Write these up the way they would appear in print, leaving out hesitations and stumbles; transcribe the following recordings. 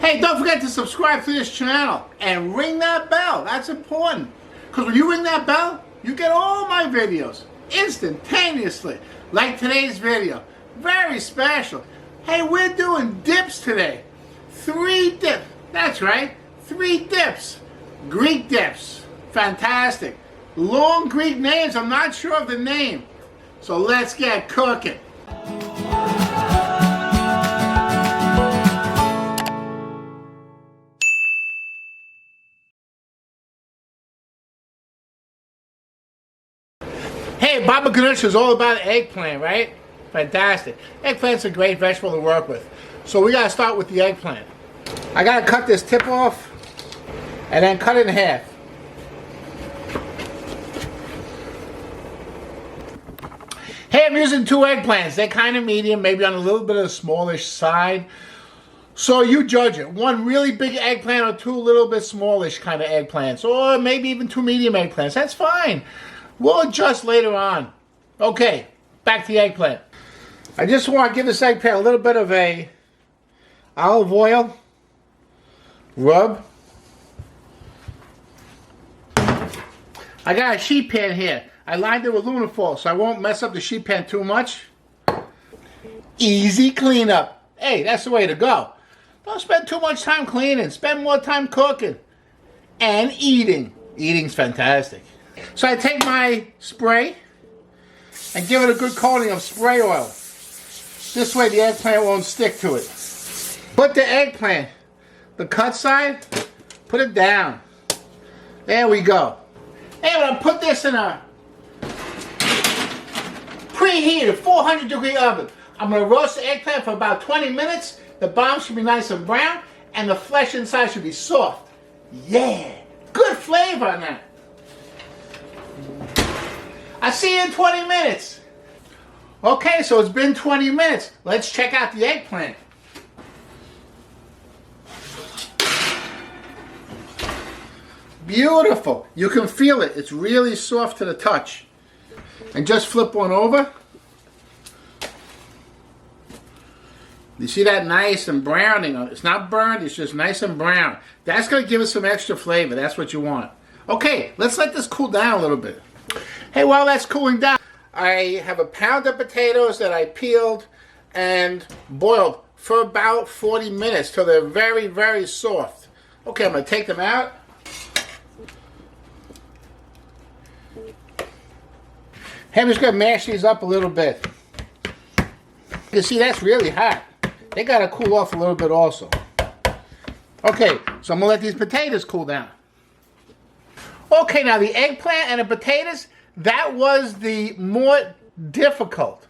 Hey, don't forget to subscribe to this channel and ring that bell. That's important. Because when you ring that bell, you get all my videos instantaneously. Like today's video. Very special. Hey, we're doing dips today. 3 dips. That's right. 3 dips. Greek dips. Fantastic. Long Greek names. I'm not sure of the name. So let's get cooking. Hey, Baba Ganoush is all about eggplant, right? Fantastic. Eggplant's a great vegetable to work with. So we gotta start with the eggplant. I gotta cut this tip off and then cut it in half. Hey, I'm using 2 eggplants. They're kind of medium, maybe on a little bit of the smallish side. So you judge it. 1 really big eggplant or 2 little bit smallish kind of eggplants. Or maybe even 2 medium eggplants. That's fine. We'll adjust later on. Okay, back to the eggplant. I just want to give this eggplant a little bit of a olive oil rub. I got a sheet pan here. I lined it with aluminum foil so I won't mess up the sheet pan too much. Easy cleanup. Hey, that's the way to go. Don't spend too much time cleaning. Spend more time cooking and eating. Eating's fantastic. So I take my spray and give it a good coating of spray oil. This way the eggplant won't stick to it. Put the eggplant, the cut side, put it down. There we go. Hey, I'm going to put this in a preheated 400-degree oven. I'm going to roast the eggplant for about 20 minutes. The bottom should be nice and brown, and the flesh inside should be soft. Yeah, good flavor on that. I'll see you in 20 minutes. Okay, so it's been 20 minutes. Let's check out the eggplant. Beautiful. You can feel it. It's really soft to the touch. And just flip one over. You see that nice and browning? It's not burned, it's just nice and brown. That's going to give it some extra flavor. That's what you want. Okay, let's let this cool down a little bit. Hey, while that's cooling down, I have a pound of potatoes that I peeled and boiled for about 40 minutes till they're very, very soft. Okay, I'm going to take them out. Hey, I'm just going to mash these up a little bit. You see, that's really hot. They got to cool off a little bit also. Okay, so I'm going to let these potatoes cool down. Okay, now the eggplant and the potatoes, that was the more difficult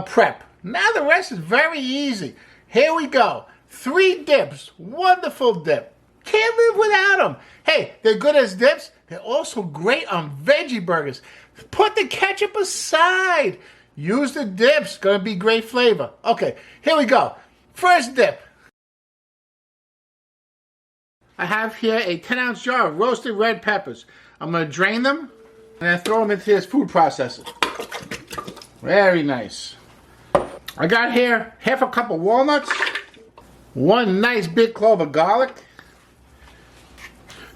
prep. Now the rest is very easy. Here we go. 3 dips. Wonderful dip. Can't live without them. Hey, they're good as dips. They're also great on veggie burgers. Put the ketchup aside. Use the dips. Gonna be great flavor. Okay, here we go. First dip. I have here a 10-ounce jar of roasted red peppers. I'm going to drain them and then throw them into this food processor. Very nice. I got here half a cup of walnuts, 1 nice big clove of garlic,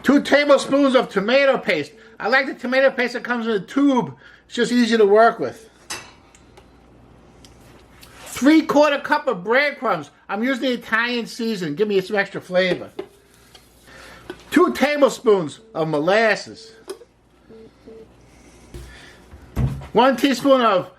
2 tablespoons of tomato paste. I like the tomato paste that comes in a tube. It's just easy to work with. 3/4 cup of breadcrumbs. I'm using the Italian seasoning. Give me some extra flavor. 2 tablespoons of molasses. 1 teaspoon of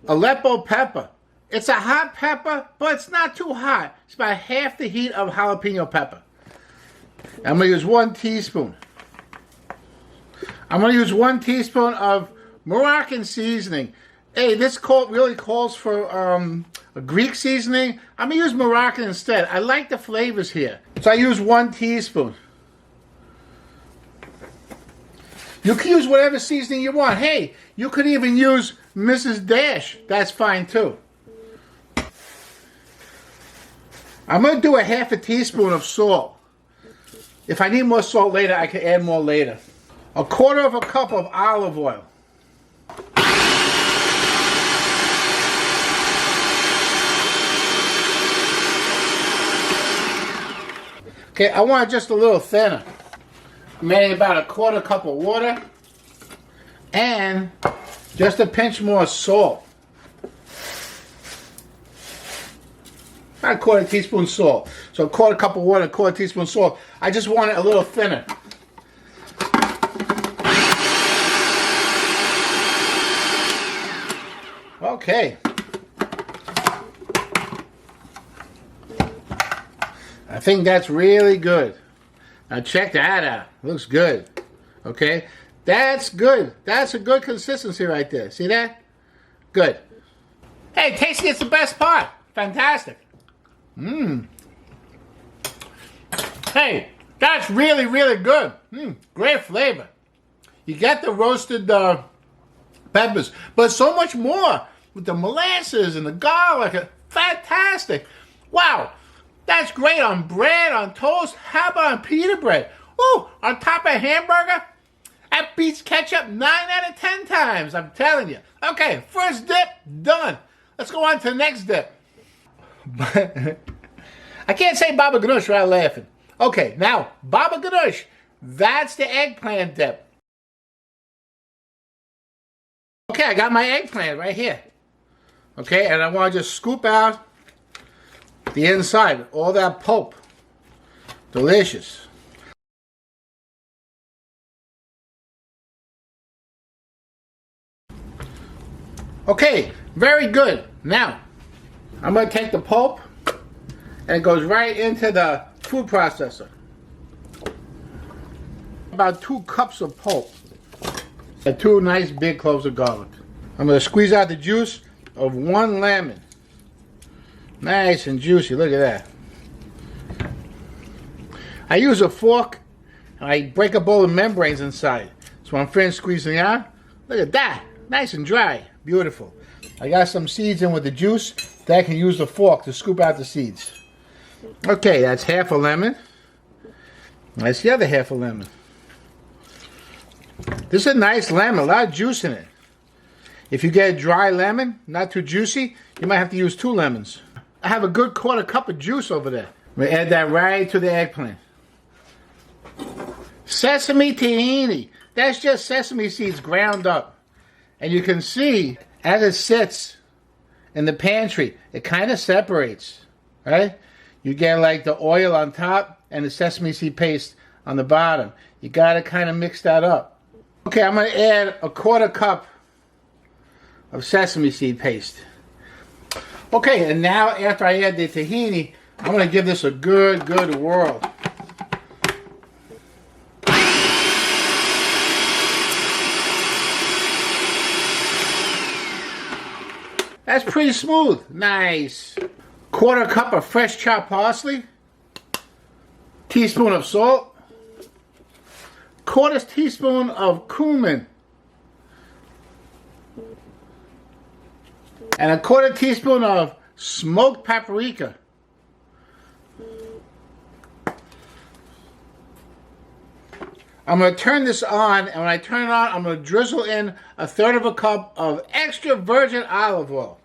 Aleppo pepper. It's a hot pepper, but it's not too hot. It's about half the heat of jalapeno pepper. I'm going to use 1 teaspoon. I'm going to use 1 teaspoon of Moroccan seasoning. Hey, this really calls for a Greek seasoning. I'm going to use Moroccan instead. I like the flavors here. So I use 1 teaspoon. You can use whatever seasoning you want. Hey, you could even use Mrs. Dash. That's fine too. I'm going to do a half a teaspoon of salt. If I need more salt later, I can add more later. 1/4 cup of olive oil. Okay, I want it just a little thinner. I'm adding about a 1/4 cup of water and just a pinch more salt. About a 1/4 teaspoon salt. So 1/4 cup of water, 1/4 teaspoon salt. I just want it a little thinner. Okay. I think that's really good. Now check that out. Looks good. Okay. That's good. That's a good consistency right there. See that? Good. Hey, tasting is the best part. Fantastic. Mmm. Hey, that's really, really good. Great flavor. You got the roasted peppers, but so much more with the molasses and the garlic. Fantastic. Wow. That's great on bread, on toast. How about on pita bread? Ooh, on top of a hamburger? That beats ketchup 9 out of 10 times, I'm telling you. Okay, first dip, done. Let's go on to the next dip. I can't say baba ganoush without laughing. Okay, now, baba ganoush. That's the eggplant dip. Okay, I got my eggplant right here. Okay, and I want to just scoop out the inside, all that pulp. Delicious. Okay, very good. Now, I'm going to take the pulp and it goes right into the food processor. About 2 cups of pulp and 2 nice big cloves of garlic. I'm going to squeeze out the juice of 1 lemon. Nice and juicy, look at that. I use a fork and I break up all the membranes inside. So I'm finished squeezing out. Look at that, nice and dry, beautiful. I got some seeds in with the juice that I can use the fork to scoop out the seeds. Okay, that's half a lemon. That's the other half a lemon. This is a nice lemon, a lot of juice in it. If you get a dry lemon, not too juicy, you might have to use 2 lemons. I have a good 1/4 cup of juice over there. I'm going to add that right to the eggplant. Sesame tahini. That's just sesame seeds ground up. And you can see, as it sits in the pantry, it kind of separates, right? You get like the oil on top and the sesame seed paste on the bottom. You got to kind of mix that up. Okay, I'm going to add a 1/4 cup of sesame seed paste. Okay, and now after I add the tahini, I'm going to give this a good whirl. That's pretty smooth. Nice. 1/4 cup of fresh chopped parsley. Teaspoon of salt. 1/4 teaspoon of cumin. And a 1/4 teaspoon of smoked paprika. I'm going to turn this on, and when I turn it on, I'm going to drizzle in a 1/3 cup of extra virgin olive oil.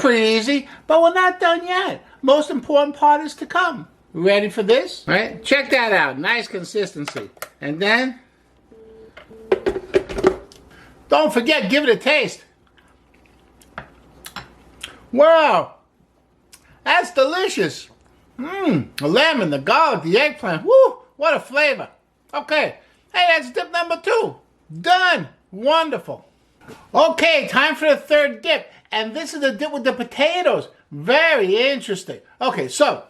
Pretty easy, but we're not done yet. Most important part is to come. Ready for this? All right, check that out. Nice consistency. And then, don't forget, give it a taste. Wow, that's delicious. The lemon, the garlic, the eggplant. Woo, what a flavor. Okay, hey, that's dip number 2. Done. Wonderful. Okay, time for the 3rd dip. And this is the dip with the potatoes. Very interesting. Okay, so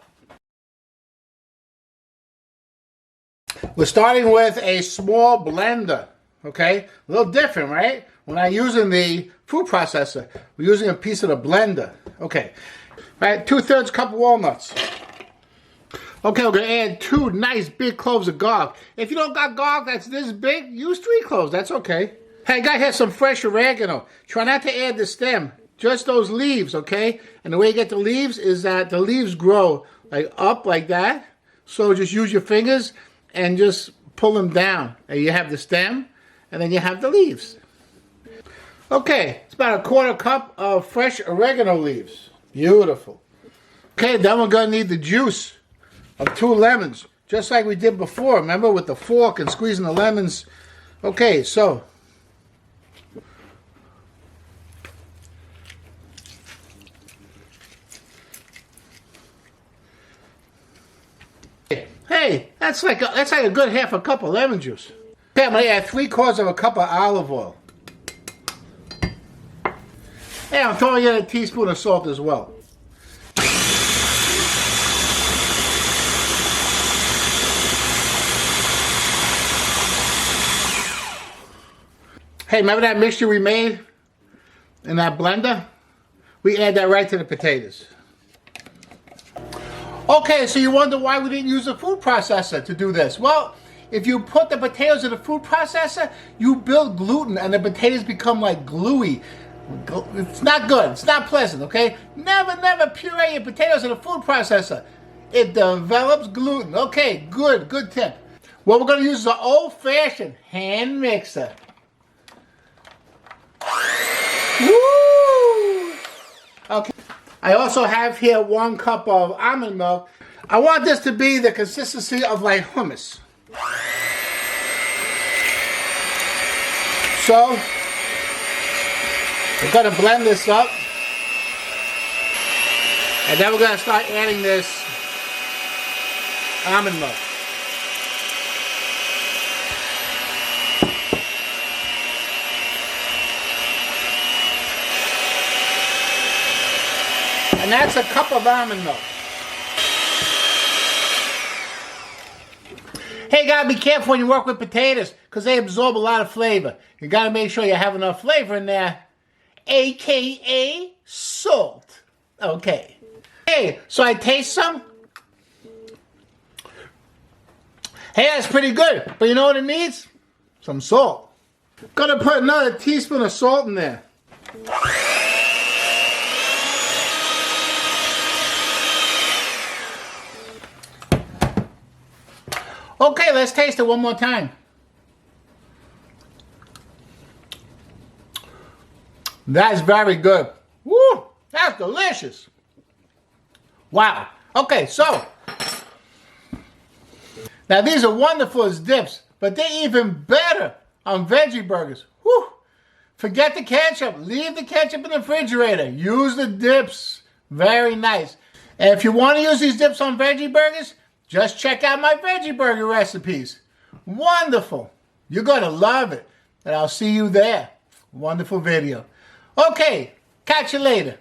we're starting with a small blender. Okay, a little different, right? We're not using the food processor. We're using a piece of the blender. Okay, right, 2/3 cup of walnuts. Okay, we're gonna add 2 nice big cloves of garlic. If you don't got garlic that's this big, use 3 cloves. That's okay. Hey, I got here some fresh oregano. Try not to add the stem, just those leaves, okay? And the way you get the leaves is that the leaves grow like up like that. So just use your fingers and just pull them down. And you have the stem, and then you have the leaves. Okay, it's about a quarter cup of fresh oregano leaves. Beautiful. Okay, then we're gonna need the juice of 2 lemons, just like we did before, remember, with the fork and squeezing the lemons. Okay, so hey, that's like a good half a cup of lemon juice. Okay, I'm gonna add 3/4 of a cup of olive oil. Hey, I'm throwing in a teaspoon of salt as well. Hey, remember that mixture we made in that blender? We add that right to the potatoes. Okay, so you wonder why we didn't use a food processor to do this. Well, if you put the potatoes in a food processor, you build gluten and the potatoes become like gluey. It's not good. It's not pleasant, okay? Never puree your potatoes in a food processor. It develops gluten. Okay, good tip. What we're going to use is an old-fashioned hand mixer. Woo! Okay. I also have here 1 cup of almond milk. I want this to be the consistency of like hummus. So, we're going to blend this up. And then we're going to start adding this almond milk. And that's a cup of almond milk. Hey, gotta be careful when you work with potatoes because they absorb a lot of flavor. You gotta make sure you have enough flavor in there, aka salt. Okay. Hey, so I taste some. Hey, that's pretty good. But you know what it needs? Some salt. Gonna put another teaspoon of salt in there. Okay, let's taste it one more time. That's very good. Woo, that's delicious. Wow. Okay, so now these are wonderful as dips, but they're even better on veggie burgers. Woo. Forget the ketchup. Leave the ketchup in the refrigerator. Use the dips. Very nice. And if you want to use these dips on veggie burgers, just check out my veggie burger recipes. Wonderful. You're going to love it. And I'll see you there. Wonderful video. Okay, catch you later.